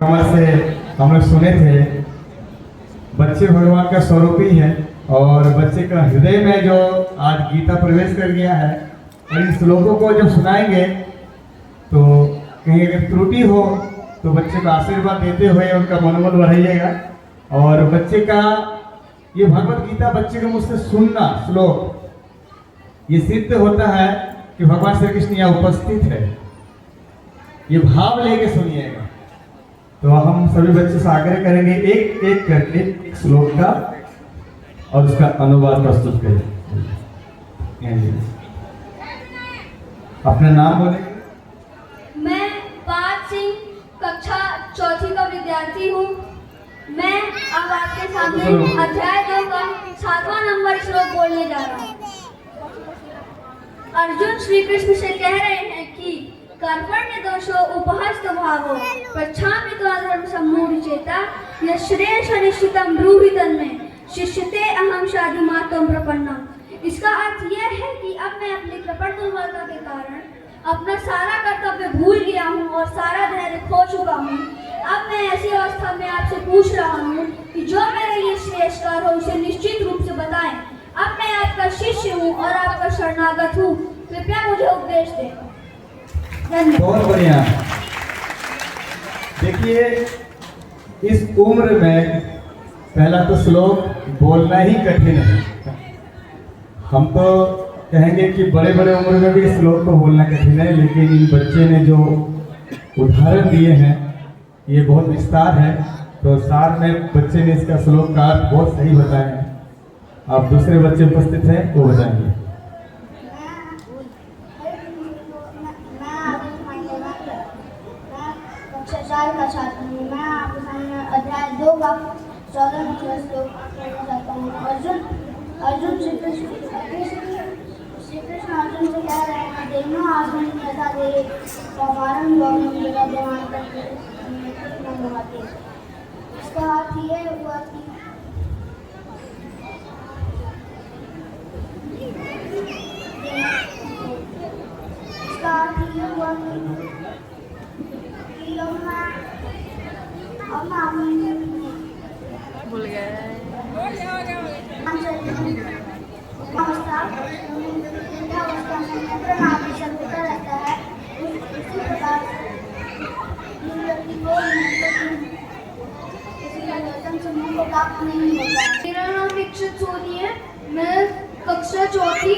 कमल से हम लोग सुने थे बच्चे भगवान का स्वरूप ही है और बच्चे का हृदय में जो आज गीता प्रवेश कर गया है और इन श्लोकों को जब सुनाएंगे तो कहीं अगर त्रुटि हो तो बच्चे को आशीर्वाद देते हुए उनका मनोबल बढ़ाइएगा। और बच्चे का ये भगवत गीता बच्चे के मुझ से सुनना श्लोक ये सिद्ध होता है कि भगवान श्री कृष्ण यहाँ उपस्थित है, ये भाव लेके सुनिएगा। तो हम सभी बच्चों से आग्रह करेंगे एक एक करके एक श्लोक का और उसका अनुवाद प्रस्तुत करें। अपना नाम बोले। मैं पाज सिंह कक्षा चौथी का विद्यार्थी हूँ। मैं अब आपके सामने अध्याय 2 का 7वां नंबर श्लोक बोलने जा रहा हूँ। अर्जुन श्री कृष्ण से कह रहे हैं कि कर्पण्य दोषो उपहस्त भावो प्रच्छामि त्वाधर्म सम्मूढ़ चेता यश्रेयश अनिश्चितम ब्रूहि तन्मे शिष्यते अहम शादि मातम प्रपन्नम। इसका अर्थ यह है कि अब मैं अपनी कृपण दुर्बलता के कारण अपना सारा कर्तव्य भूल गया हूँ और सारा धैर्य खो चुका हूँ। अब मैं ऐसी अवस्था में आपसे पूछ रहा हूँ कि जो मेरे लिए श्रेष्ठकार हो उसे निश्चित रूप से बताएं। अब मैं आपका शिष्य हूँ और आपका शरणागत हूँ, कृपया मुझे उपदेश दें। बहुत बढ़िया। देखिए इस उम्र में पहला तो श्लोक बोलना ही कठिन है। हम तो कहेंगे कि बड़े बड़े उम्र में भी इस श्लोक को बोलना कठिन है, लेकिन इन बच्चे ने जो उदाहरण दिए हैं ये बहुत विस्तार है। तो सार में बच्चे ने इसका श्लोक का अर्थ बहुत सही बताया है। आप दूसरे बच्चे उपस्थित हैं वो बताएंगे। का छात्र हूँ। मैं आपके सामने अध्याय 2 का 14 नंबर श्लोक कहना चाहता हूँ। अर्जुन श्री कृष्ण अर्जुन से कह रहे हैं देनो आसन यथा दे पवारम गौरम जगह देवान करके मंगवाते। इसका अर्थ ये हुआ कि भूल गए। रहता है उसी प्रकार मेरा नाम दीक्षित सोनी है। मैं कक्षा चौथी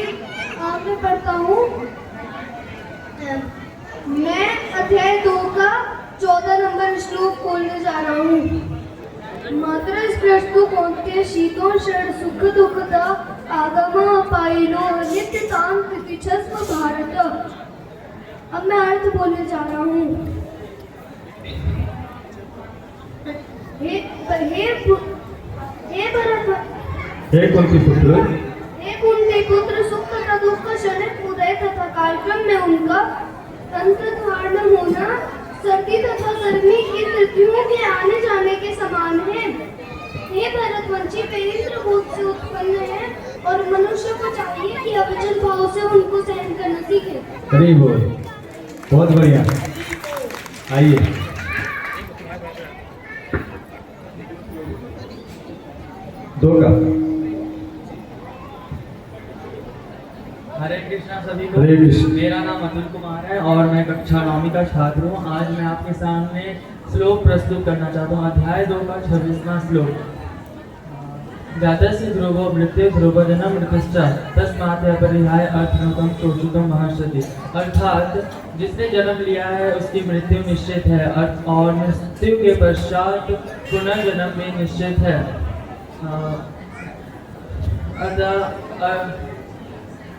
में पढ़ता हूँ। मैं अध्याय 2 का 14 नंबर श्लोक बोलने जा रहा हूँ। मात्र स्पृष्टु कौन्तेय शीतोष्ण सुख दुखदा आगम पायिनो नित्य ताम प्रतिच्छस्व भारत। अब मैं अर्थ बोलने जा रहा हूँ। हे कुंती पुत्र, हे कुंती पुत्र, सुख तथा दुख का क्षणिक उदय तथा कार्यक्रम में उनका तंत्र धारण होना सर्दी तथा गर्मी की ऋतुओं के आने जाने के समान है। हे भरतवंशी, वे इंद्र भूत से उत्पन्न है और मनुष्य को चाहिए कि अविचल भाव से उनको सहन करना सीखे। अरे बोल, बहुत बढ़िया। आइए दो का। हरे कृष्णा सभी को। हरे कृष्ण। मेरा नाम अतुल कुमार है और मैं कक्षा 9वीं का छात्र हूँ। आज मैं आपके सामने श्लोक प्रस्तुत करना चाहता हूँ। अध्याय 2 का 26वां श्लोक। जातस्य ध्रुवो मृत्यु ध्रुवजनम मृतश्च तस्मात् अपरिहाय अर्थनोकम शोषितम महर्षति। अर्थात जिसने जन्म लिया है उसकी मृत्यु निश्चित है और मृत्यु के पश्चात पुनर्जन्म भी निश्चित है।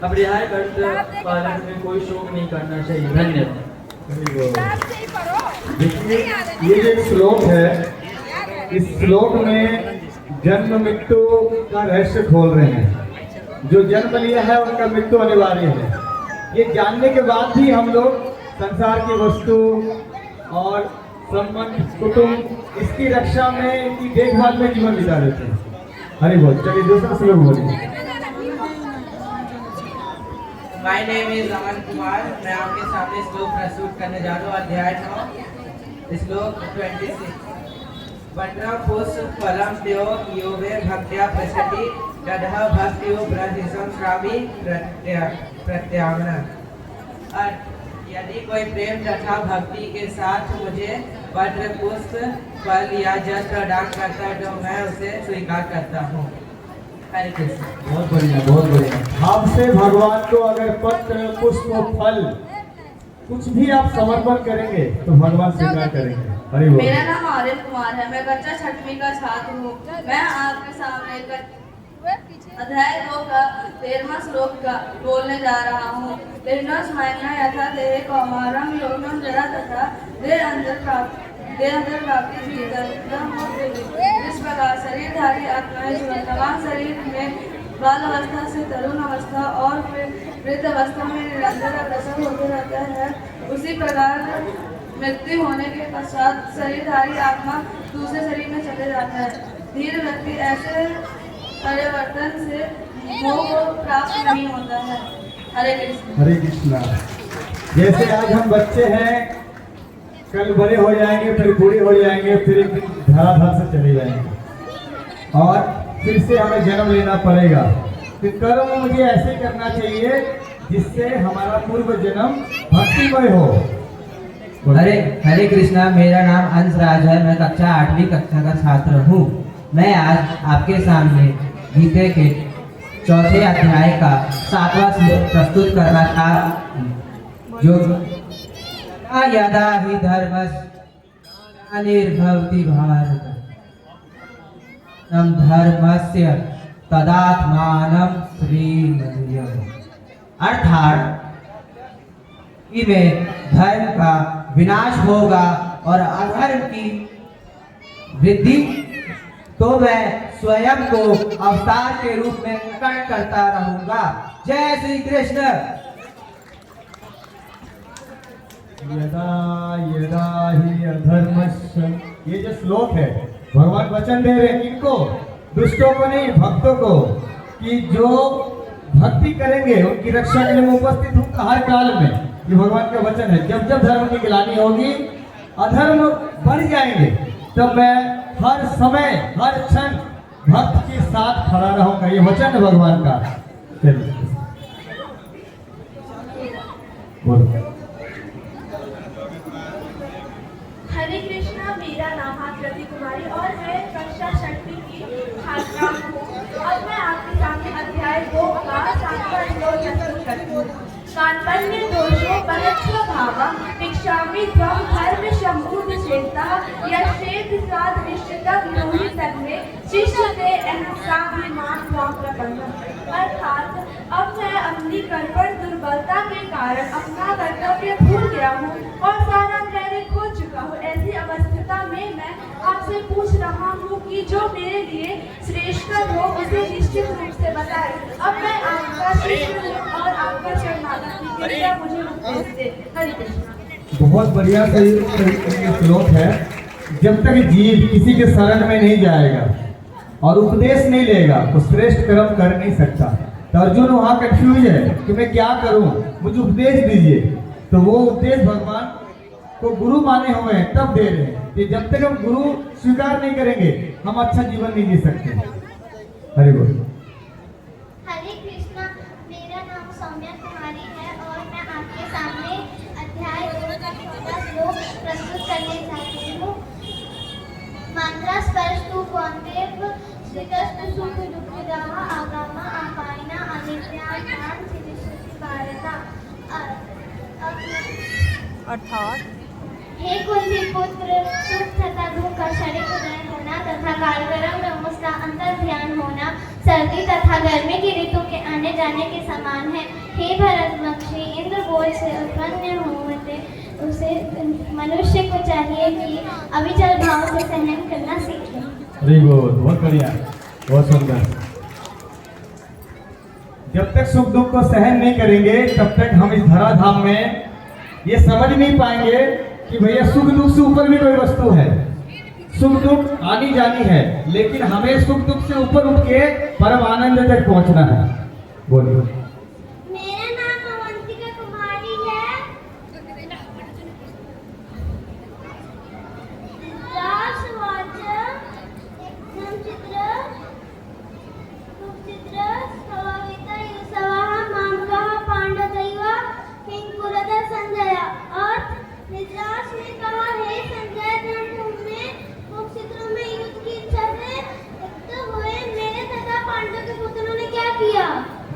अपरिहाय कर्त पालन में कोई शोक नहीं करना चाहिए। धन्यवाद। देखिए ये जो श्लोक है इस श्लोक में जन्म मृत्यु का रहस्य खोल रहे हैं। जो जन्म लिया है उनका मृत्यु अनिवार्य है। ये जानने के बाद भी हम लोग संसार की वस्तु और संबंध कुटुंब इसकी रक्षा में इनकी देखभाल में जीवन बिता देते हैं। हरि बोल। चलिए दूसरा श्लोक बोलिए। My name is Aman Kumar. मैं आपके सामने श्लोक प्रस्तुत करने जा रहा हूँ। अध्याय 9 श्लोक 26 वज्र पुष्प फलम त्यो योगे भक्त्या प्रसति तदह भक्त्यो ब्रह्म श्रावी प्रत्यागन। यदि कोई प्रेम तथा भक्ति के साथ मुझे वज्र पुष्प फल या जल प्रदान करता है तो मैं उसे स्वीकार करता हूँ। हरे कृष्ण। बहुत बढ़िया, बहुत बढ़िया। आपसे भगवान को अगर पत्र पुष्प फल कुछ भी आप समर्पण करेंगे तो भगवान स्वीकार करेंगे। हरि बोल। मेरा नाम आर्यन कुमार है। मैं कक्षा 6वीं का छात्र हूँ। मैं आपके सामने अध्याय 2 का 13वां श्लोक का बोलने जा रहा हूँ। स्मरणा यथा देह कौमारम योगम जरा तथा देह अंतर प्राप्ति इस प्रकार शरीरधारी आत्माएं वर्तमान शरीर में बाल अवस्था से तरुण अवस्था और फिर वृद्ध अवस्था में निरंतर अग्रसर होते रहता है, उसी प्रकार मृत्यु होने के पश्चात शरीरधारी आत्मा दूसरे शरीर में चले जाता है। धीर व्यक्ति ऐसे परिवर्तन से मोह को प्राप्त नहीं होता है। हरे कृष्ण। हरे कृष्णा। जैसे आज हम बच्चे हैं, कल बड़े हो जाएंगे, फिर बूढ़े हो जाएंगे, फिर एक दिन धराधार से चले जाएंगे और फिर से हमें जन्म लेना पड़ेगा। तो कर्म मुझे ऐसे करना चाहिए जिससे हमारा पूर्व जन्म भक्तिमय हो। हरे कृष्णा। मेरा नाम अंशराज है। मैं कक्षा 8वीं कक्षा का छात्र हूँ। मैं आज आपके सामने गीता के 4थे अध्याय का 7वां श्लोक प्रस्तुत करना था, जो यदा ही धर्मस्य निर्भवति भारत धर्मस्य तदात्मानं श्रीमद्यम्। अर्थात इनमें धर्म का विनाश होगा और अधर्म की वृद्धि, तो मैं स्वयं को अवतार के रूप में प्रकट करता रहूंगा। जय श्री कृष्ण। यदा यदा ही अधर्मस्य, ये जो श्लोक है भगवान वचन दे रहे हैं किनको? दुष्टों को नहीं, भक्तों को, कि जो भक्ति करेंगे उनकी रक्षा के लिए मैं उपस्थित हूँ हर काल में। ये भगवान का वचन है। जब जब धर्म की गिलानी होगी, अधर्म बढ़ जाएंगे, तब मैं हर समय हर क्षण भक्त के साथ खड़ा रहूंगा। ये वचन है भगवान का। चलिए बोलो। हरे कृष्णा। मेरा नाम आकृति कुमारी और मैं कक्षा 6वीं की छात्रा हूँ। अब मैं आपके सामने अध्याय 2 का 7वां श्लोक प्रस्तुत करती हूँ। कार्पण्य दोषो परस्व भावं भिक्षामि त्वं धर्म सम्भूत चेता यश्चेत् साध निश्चितं ब्रूहि तन्मे शिष्यते अहंसाभिमान त्वं प्रपन्नम्। अर्थात अब मैं अपनी कर्पण दुर्बलता के कारण अपना कर्तव्य भूल गया हूँ और सारा कार्य खो चुका हूँ। ऐसी अवस्था में मैं आपसे पूछ रहा हूँ कि जो मेरे लिए श्रेष्ठ हो उसे निश्चित रूप से बताए। अब मैं आपका शिष्य हूँ और आपका शरणागत हूँ, कृपया मुझे उपदेश दे। हरे कृष्ण। बहुत बढ़िया सही श्लोक है। जब तक जीव किसी के शरण में नहीं जाएगा और उपदेश नहीं लेगा तो श्रेष्ठ कर्म कर नहीं सकता। तो अर्जुन वहाँ कंफ्यूज है कि मैं क्या करूँ, मुझे उपदेश दीजिए। तो वो उपदेश भगवान को गुरु माने हुए हैं तब दे रहे हैं कि जब तक हम गुरु स्वीकार नहीं करेंगे हम अच्छा जीवन नहीं जी सकते। हरि बोल। हरे कृष्णा। मेरा नाम सौम्या कुमारी है और मैं आपके सामने अध्याय 2 का 14वां श्लोक प्रस्तुत करने चाहती हूँ। मात्रा स्पर्श तु कौन्तेय श्रितस्तु सुख दुःखदाः आगामा आपायना अनित्यानां चिदिष्यति भारता। अर्थात हे कुंती पुत्र, सुख तथा दुख का क्षणिक उदय होना तथा कालक्रम में उसका अंतर ध्यान होना सर्दी तथा गर्मी की ऋतु के आने जाने के समान है। हे भरतवंशी, इंद्र बोझ से उत्पन्न होते उसे मनुष्य को चाहिए कि अविचल भाव से सहन करना सीखे। हरि बोल। बहुत बढ़िया, बहुत सुंदर। जब तक सुख दुख को सहन नहीं करेंगे तब तक हम इस धराधाम में ये समझ नहीं पाएंगे कि भैया सुख दुख से ऊपर भी कोई वस्तु है। सुख दुख आनी जानी है, लेकिन हमें सुख दुख से ऊपर उठ के परम आनंद तक पहुंचना है। बोलिए। मेरा नाम अवंतिका कुमारी है।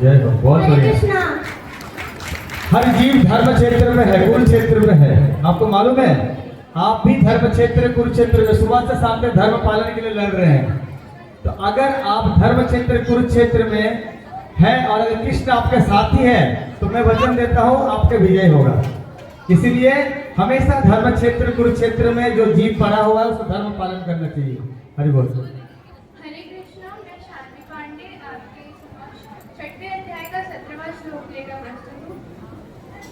जय हो, बहुत हरे बढ़िया। कृष्णा। हर जीव धर्म क्षेत्र में है, कुरुक्षेत्र में है। आपको मालूम है, आप भी धर्म क्षेत्र कुरुक्षेत्र में सुबह से शाम तक धर्म पालन के लिए लड़ रहे हैं। तो अगर आप धर्म क्षेत्र कुरुक्षेत्र में हैं और अगर कृष्ण आपके साथी है तो मैं वचन देता हूँ आपके विजय होगा। इसीलिए हमेशा धर्म क्षेत्र कुरुक्षेत्र में जो जीव पड़ा हुआ है उसको धर्म पालन करना चाहिए। हरि बोल। हरे कृष्णा, मैं शांति पांडे आपके समक्ष 6वें अध्याय का 17वां श्लोक लेकर प्रस्तुत हूँ।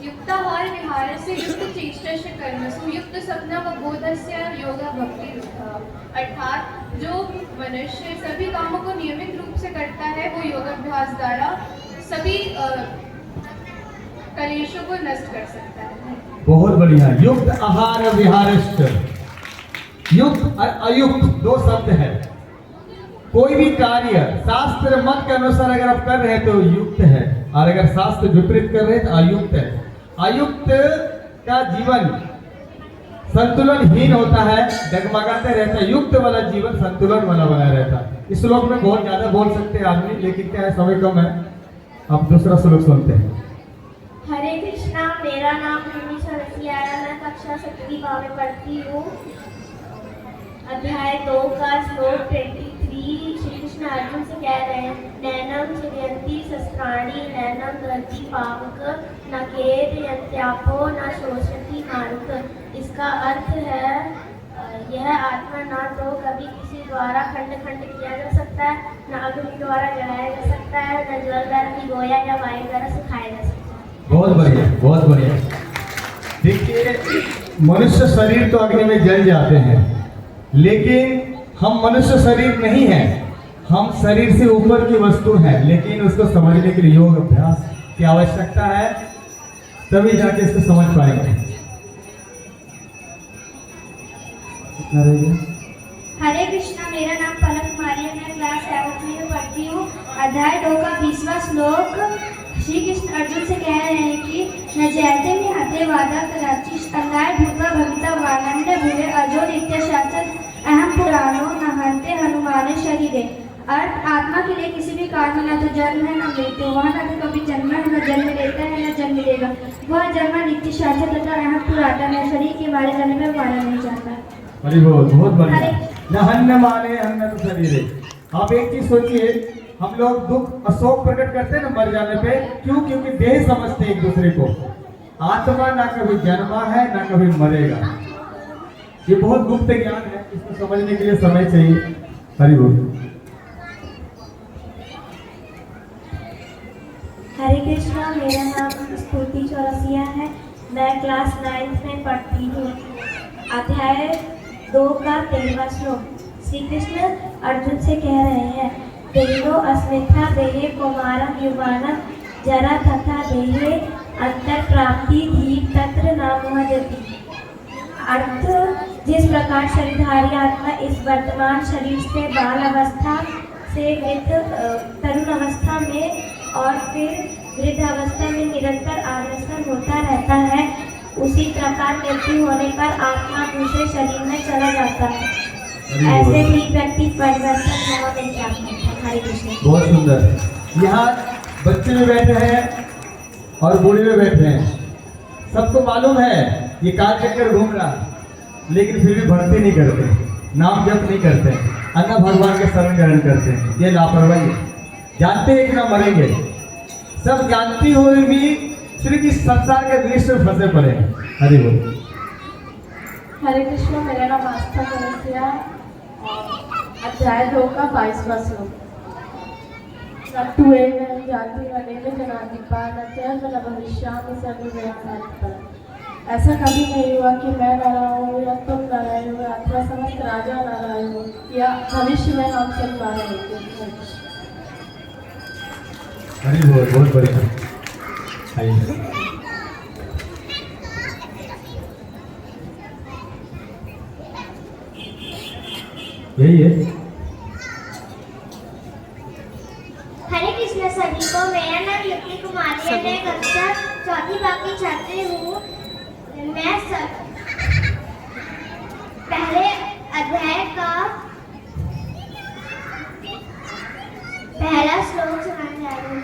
युक्ताहार विहारस्य युक्त चेष्टस्य कर्मसु युक्त स्वप्नवबोधस्य योगा भक्ति। अर्थात जो मनुष्य सभी कामों को नियमित रूप से करता है वो योगाभ्यास द्वारा सभी कलेशों को नष्ट कर सकता है। बहुत बढ़िया। युक्त आहार विहारिष्ट, युक्त और अयुक्त दो शब्द है। कोई भी कार्य शास्त्र मत के अनुसार अगर आप कर रहे हैं तो युक्त है, और अगर शास्त्र विपरीत कर रहे हैं तो अयुक्त है। अयुक्त का जीवन संतुलनहीन होता है, डगमगाते रहता है। युक्त वाला जीवन संतुलन वाला बना रहता है। इस श्लोक में बहुत ज्यादा बोल सकते हैं आदमी, लेकिन क्या है, समय कम है। अब दूसरा श्लोक सुनते हैं। हरे कृष्णा, मेरा नाम रिमी सरसिया है, मैं कक्षा 7वीं में पढ़ती हूँ। अध्याय 2 का श्लोक 23 श्री कृष्ण अर्जुन से कह रहे हैं, नैनम चिरयंती शस्त्राणि नैनम दहति पावक न खेद यंत्यापो न शोषति मारुत। इसका अर्थ है यह आत्मा ना तो कभी किसी द्वारा खंड खंड किया जा सकता है, न अग्नि द्वारा जलाया जा सकता है, न जल द्वारा भिगोया या वायु द्वारा सुखाया जा सकता है। बहुत बढ़िया, बहुत बढ़िया। देखिए, मनुष्य शरीर तो अग्नि में जल जाते हैं, लेकिन हम मनुष्य शरीर नहीं है, हम शरीर से ऊपर की वस्तु हैं। लेकिन उसको समझने के लिए योग अभ्यास की आवश्यकता है, तभी जाके इसको समझ पाएंगे। कितना रह गया? हरे कृष्णा, मेरा नाम पलक कुमारी है, मैं क्लास 7वीं में पढ़ती हूँ। अध्याय 2 का 20वां श्लोक श्री कृष्ण अर्जुन से कह रहे हैं कि न जयते में हते वादक राचिश अंगाय भूता भविता वानंद भूले अजो नित्य शासक अहम पुराणो न हरते हनुमान शरीरे। अर्थ, आत्मा के लिए किसी भी काल में न तो जन्म है न मृत्यु, वह न तो कभी जन्म है, न जन्म लेता है न जन्म लेगा। वह जन्म नित्य शासक तथा अहम पुरातन है, शरीर के मारे जाने में मारा नहीं जाता। हरि बोल, बहुत बढ़िया। न हन्न माने हन्न तो शरीरे। आप एक चीज सोचिए, हम लोग दुख अशोक प्रकट करते हैं ना मर जाने पे, क्यों? क्योंकि देह समझते हैं एक दूसरे को। आत्मा ना कभी जन्मा है ना कभी मरेगा। ये बहुत गुप्त ज्ञान है, इसको समझने के लिए समय चाहिए। हरि बोल। हरे कृष्णा, मेरा नाम स्फूर्ति चौरसिया है, मैं क्लास 9th में पढ़ती हूँ। अध्याय 2 का 13वां श्लोक श्री कृष्ण अर्जुन से कह रहे हैं, देहो अस्मिता देहे कौमारम युवानम जरा तथा देहे अंतर प्राप्ति धीर तत्र नामोहजति। अर्थ, जिस प्रकार शरीरधारी आत्मा इस वर्तमान शरीर से बाल अवस्था से तरुण अवस्था में और फिर वृद्ध अवस्था में निरंतर आग्रसर होता रहता है, उसी प्रकार मृत्यु होने पर आत्मा दूसरे शरीर में चला जाता है। ऐसे ही व्यक्ति परिवर्तन होना नहीं चाहते। हरे कृष्ण। बहुत सुंदर। यहाँ बच्चे में बैठे हैं और बूढ़े में बैठे हैं, सबको मालूम है ये काल चक्कर घूम रहा, लेकिन फिर भी भक्ति नहीं करते, नाम जप नहीं करते, अन्ना भगवान के शरण ग्रहण करते हैं। ये लापरवाही है। जानते हैं कि ना मरेंगे, सब जानती हुई भी सिर्फ इस संसार के दृश्य में फंसे पड़े हैं। हरि बोल। हरे कृष्ण, मेरा नाम आस्था चौरसिया है। अध्याय 2 का 22वां श्लोक नत्वे न जाति वनेन जनाधिपा न च न भविष्यामि सर्वव्यापारिपा। ऐसा कभी नहीं हुआ कि मैं न रहा हूँ या तुम न रहे हो अथवा समस्त राजा न रहे हो या भविष्य में हम सब न रहेंगे। हरि बोल, बहुत बढ़िया। आइए। यही है। हरे कृष्ण सभी को, मेरा नाम युक्ति कुमारी है, मैं कक्षा 4वीं की छात्री हूँ। मैं पहले अध्याय का पहला श्लोक सुनाने जा रही हूँ।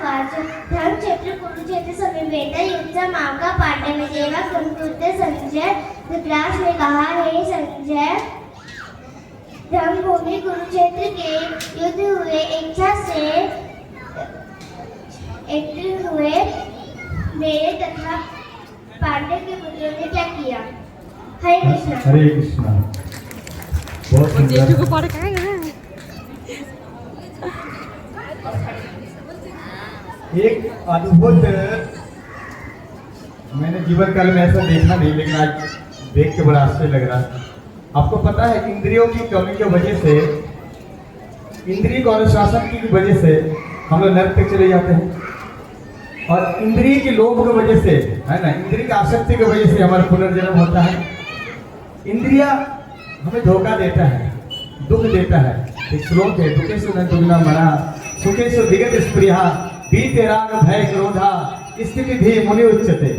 वाच धर्मक्षेत्र कुरुक्षेत्र समीपेत युद्ध मार्गा पांडव विजयवा कुरुकृत्य संजय धृतराष्ट्र ने कहा, हे संजय, धर्मभूमि कुरुक्षेत्र के युद्ध हुए इच्छा से एकत्रित हुए मेरे तथा पांडव के पुत्रों ने क्या किया। हरे कृष्णा। हरे कृष्णा। बहुत सुंदर। एक अद्भुत, मैंने जीवन काल में ऐसा देखा नहीं, लेकिन आज देख के बड़ा आश्चर्य लग रहा है। आपको पता है कि इंद्रियों की कमी की वजह से, इंद्रिय को अनुशासन की वजह से हम लोग नरक तक चले जाते हैं, और इंद्रिय के लोभ की वजह से, है ना, इंद्रिय की आसक्ति की वजह से हमारा पुनर्जन्म होता है। इंद्रिया हमें धोखा देता है, दुख देता है। एक श्लोक है, दुखेषु न दुग्ना मना सुखेषु विगत स्पृहा बीते राग भय क्रोधा स्थिति धी मुनि उच्चते।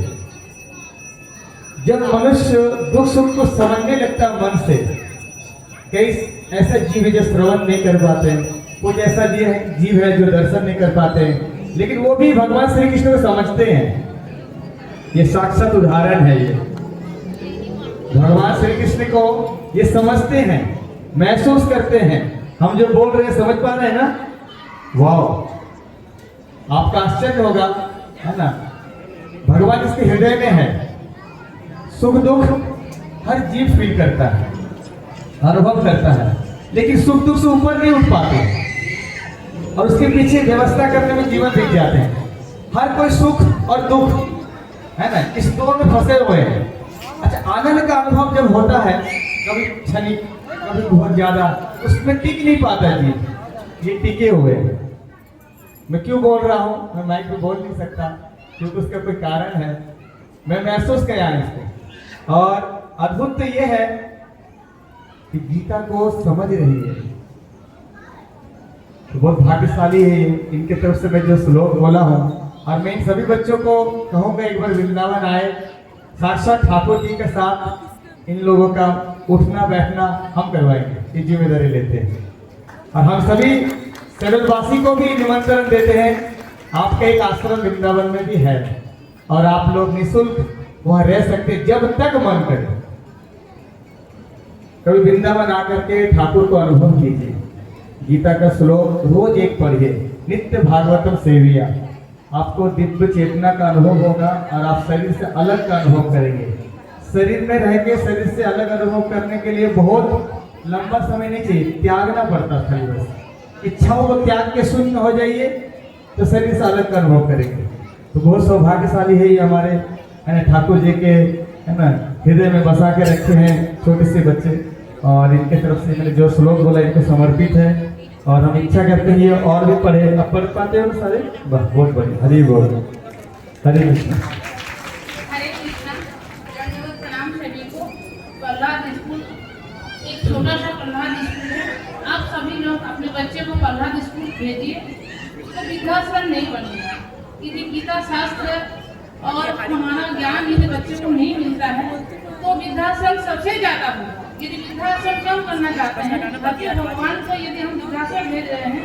जब मनुष्य दुख सुख को समझने लगता है मन से, कई ऐसा जीव है जो श्रवण नहीं कर पाते, कुछ ऐसा जीव है जो दर्शन नहीं कर पाते, लेकिन वो भी भगवान श्री कृष्ण को समझते हैं। ये साक्षात उदाहरण है। ये भगवान श्री कृष्ण को ये समझते हैं, महसूस करते हैं। हम जो बोल रहे हैं समझ पा रहे हैं ना? वाह, आपका आश्चर्य होगा, है ना। भगवान इसके हृदय में है। सुख दुख हर जीव फील करता है, अनुभव करता है, लेकिन सुख दुख से ऊपर नहीं उठ पाते, और उसके पीछे व्यवस्था करने में जीवन बीत जाते हैं। हर कोई सुख और दुख, है ना, इस दौर में फंसे हुए हैं। अच्छा, आनंद का अनुभव जब होता है, कभी क्षणिक, कभी बहुत ज्यादा, उसमें टिक नहीं पाता जी। ये टिके हुए हैं। मैं क्यों बोल रहा हूँ, मैं माइक पे बोल नहीं सकता, क्योंकि उसका कोई कारण है। मैं महसूस किया इसको, और अद्भुत तो ये है कि गीता को समझ रही है, तो बहुत भाग्यशाली है। इनके तरफ से मैं जो श्लोक बोला हूँ, और मैं इन सभी बच्चों को कहूँगा एक बार वृंदावन आए, साक्षात ठाकुर जी के साथ इन लोगों का उठना बैठना हम करवाएंगे, ये जिम्मेदारी लेते हैं। और हम सभी सरलवासी को भी निमंत्रण देते हैं। आपका एक आश्रम वृंदावन में भी है, और आप लोग निःशुल्क वहां रह सकते जब तक मन करे। कभी वृंदावन आकर के ठाकुर को अनुभव कीजिए। गीता का श्लोक रोज एक पढ़िए, नित्य भागवतम सेविया। आपको दिव्य चेतना का अनुभव होगा, और आप शरीर से अलग का अनुभव करेंगे। शरीर में रह के शरीर से अलग अनुभव करने के लिए बहुत लंबा समय नहीं चाहिए, त्यागना पड़ता था। बस इच्छाओं को त्याग के शून्य हो जाइए, तो शरीर से अलग का अनुभव करेंगे। तो बहुत सौभाग्यशाली है ये हमारे, है ना, ठाकुर जी के, है ना, हृदय में बसा के रखे हैं छोटे से बच्चे, और इनके तरफ से मैंने जो श्लोक बोला इनको समर्पित है। और हम इच्छा करते हैं ये और भी पढ़े। अब पढ़ पाते हो सारे? बस बहुत बढ़िया। हरि बोल। हरे कृष्ण। हरे कृष्णा। प्रणाम सभी को। प्रहलाद स्कूल एक छोटा सा प्रहलाद स्कूल है। आप सभी लोग अपने बच्चे को प्रहलाद स्कूल भेजिए, तो वृद्धाश्रम नहीं बनेगा। यदि गीता शास्त्र और हमारा ज्ञान यदि बच्चे को नहीं मिलता है, तो वृद्धाश्रम सबसे ज्यादा होगा। यदि वृद्धाश्रम कम करना चाहते हैं, बच्चे भगवान को यदि हम वृद्धाश्रम भेज रहे हैं,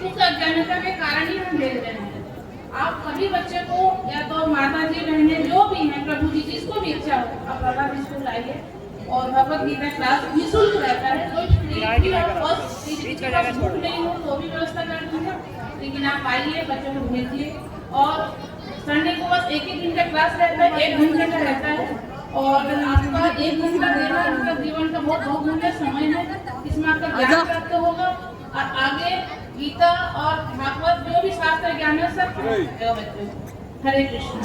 उस अज्ञानता के कारण ही हम भेज रहे हैं। आप सभी बच्चे को, या तो माता जी बहने जो भी हैं, प्रभु जी जिसको भी इच्छा हो, आप प्रहलाद स्कूल आइए, और भगवत गीता क्लास निःशुल्क रहता है। कोई फ्री और बुक नहीं हो तो भी व्यवस्था कर दूंगा, लेकिन आप आइए, बच्चों को भेजिए। और संडे को बस एक ही दिन का क्लास रहता है, 1 घंटे का रहता है, और आपका 1 घंटा देना आपका जीवन का बहुत बहुमूल्य समय है। इसमें आपका ज्ञान प्राप्त होगा, और आगे गीता और भागवत जो भी शास्त्र ज्ञान है सब बच्चों। हरे कृष्ण।